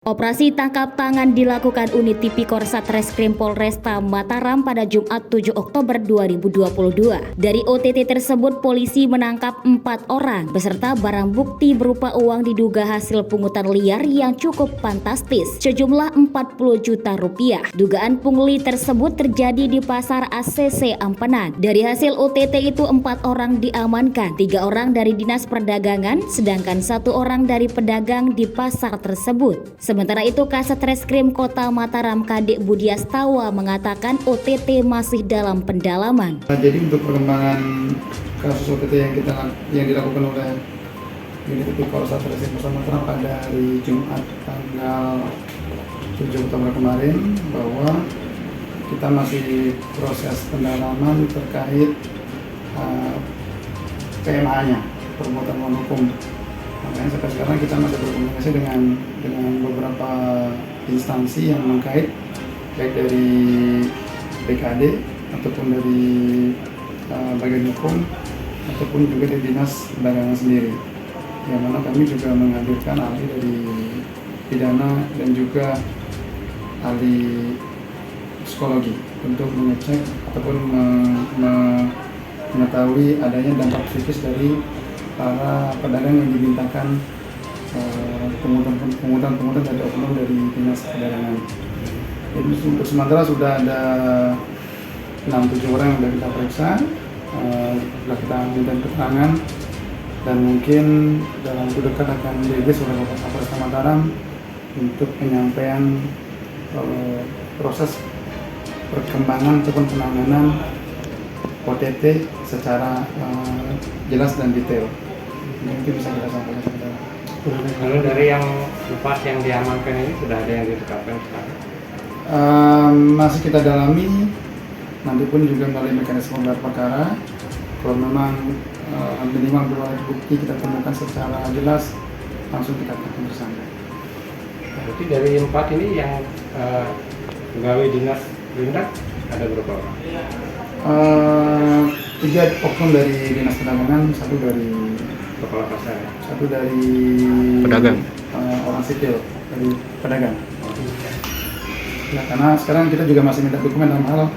Operasi tangkap tangan dilakukan unit Tipikor Satreskrim Polresta Mataram pada Jumat 7 Oktober 2022. Dari OTT tersebut, polisi menangkap 4 orang beserta barang bukti berupa uang diduga hasil pungutan liar yang cukup fantastis, sejumlah 40 juta rupiah. Dugaan pungli tersebut terjadi di Pasar ACC Ampenan. Dari hasil OTT itu 4 orang diamankan, 3 orang dari Dinas Perdagangan, sedangkan 1 orang dari pedagang di pasar tersebut. Sementara itu, Kasat Reskrim Kota Mataram Kadek Budiastawa mengatakan OTT masih dalam pendalaman. Jadi untuk perkembangan kasus OTT yang dilakukan oleh unit Tipikor Satreskrim Kota Mataram pada hari Jumat tanggal 7 Oktober kemarin, bahwa kita masih proses pendalaman terkait PMA-nya, perbuatan melawan hukum. Makanya sampai sekarang kita masih berkomunikasi dengan beberapa instansi yang mengkait, baik dari BKD ataupun dari bagian hukum ataupun juga dari Dinas Perdagangan sendiri. Yang mana kami juga menghadirkan ahli dari pidana dan juga ahli psikologi untuk mengecek ataupun mengetahui adanya dampak psikis dari para pedagang yang dimintakan penghutang dari oknum dari Dinas Perdagangan. Jadi untuk sementara sudah ada 6-7 orang yang sudah kita periksa, sudah kita minta keterangan, dan mungkin dalam waktu dekat akan dirilis oleh Bapak Kapolres Mataram untuk penyampaian proses perkembangan ataupun penanganan OTT secara jelas dan detail. Mungkin bisa kita sampaikan sebentar. Lalu dari yang 4 yang diamankan ini sudah ada yang ditetapkan sekarang? Masih kita dalami, nanti pun juga melalui mekanisme gelar perkara. Kalau memang minimal 2 alat bukti kita temukan secara jelas, langsung kita tetapkan tersangka. Berarti dari 4 ini yang pegawai dinas Lindak ada berapa orang? 3 oknum dari Dinas Perdagangan, 1 dari Kepala pasar, 1 dari pedagang, orang sipil dari pedagang. Nah, karena sekarang kita juga masih minta dokumen dalam hal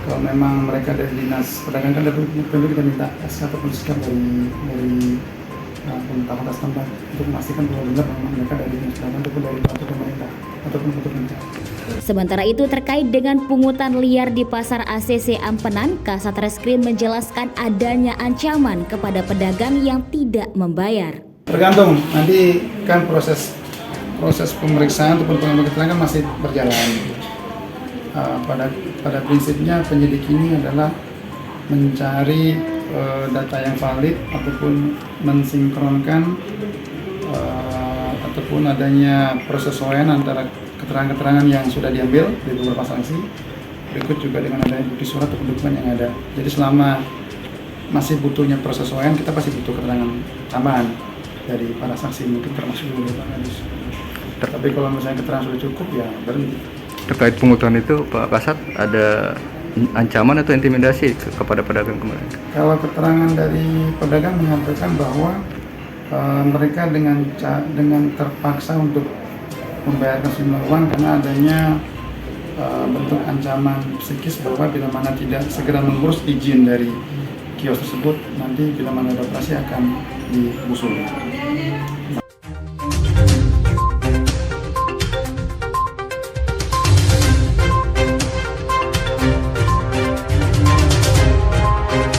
kalau memang mereka dari Dinas Perdagangan, kan tentu kita minta SK ataupun sikap dari pemerintah setempat untuk memastikan bahwa benar memang mereka dari Dinas Perdagangan ataupun dari pemerintah ataupun pemerintah. Sementara itu, terkait dengan pungutan liar di Pasar ACC Ampenan, Kasat Reskrim menjelaskan adanya ancaman kepada pedagang yang tidak membayar. Tergantung, nanti kan proses pemeriksaan ataupun pengambilan keterangan masih berjalan. Pada prinsipnya penyidik ini adalah mencari data yang valid ataupun mensinkronkan ataupun adanya persesuaian antara keterangan-keterangan yang sudah diambil dari beberapa sanksi, berikut juga dengan adanya bukti surat atau dokumen yang ada. Jadi selama masih butuhnya persesuaian, kita pasti butuh keterangan tambahan dari para saksi, mungkin termasuk juga Pak Kadis. Tapi kalau misalnya keterangan sudah cukup, ya berhenti. terkait pungutan itu Pak Kasat, ada ancaman atau intimidasi kepada pedagang kemarin? Kalau keterangan dari pedagang menyampaikan bahwa mereka dengan terpaksa untuk membayarkan sejumlah uang karena adanya bentuk ancaman psikis bahwa bila mana tidak segera mengurus izin dari kios tersebut, nanti bila mana ada operasi akan digusur.